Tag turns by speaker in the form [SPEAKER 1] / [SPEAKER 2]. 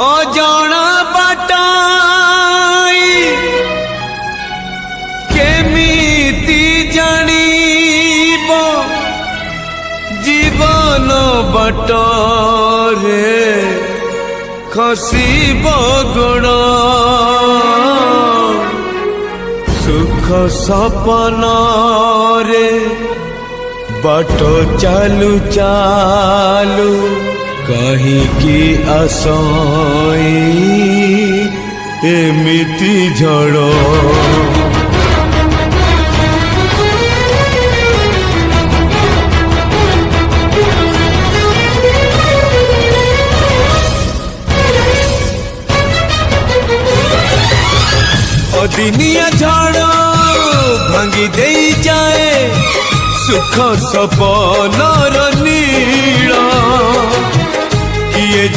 [SPEAKER 1] अजाना बाटाई केमिति जानिब जीवन बाटरे खसिब गुण सुख सपन रे बाट चालू चालू कहीं की आसई एमिति झड़ अदिनिया झड़ भांगी दे जाए सुख सपन नीड़ा किए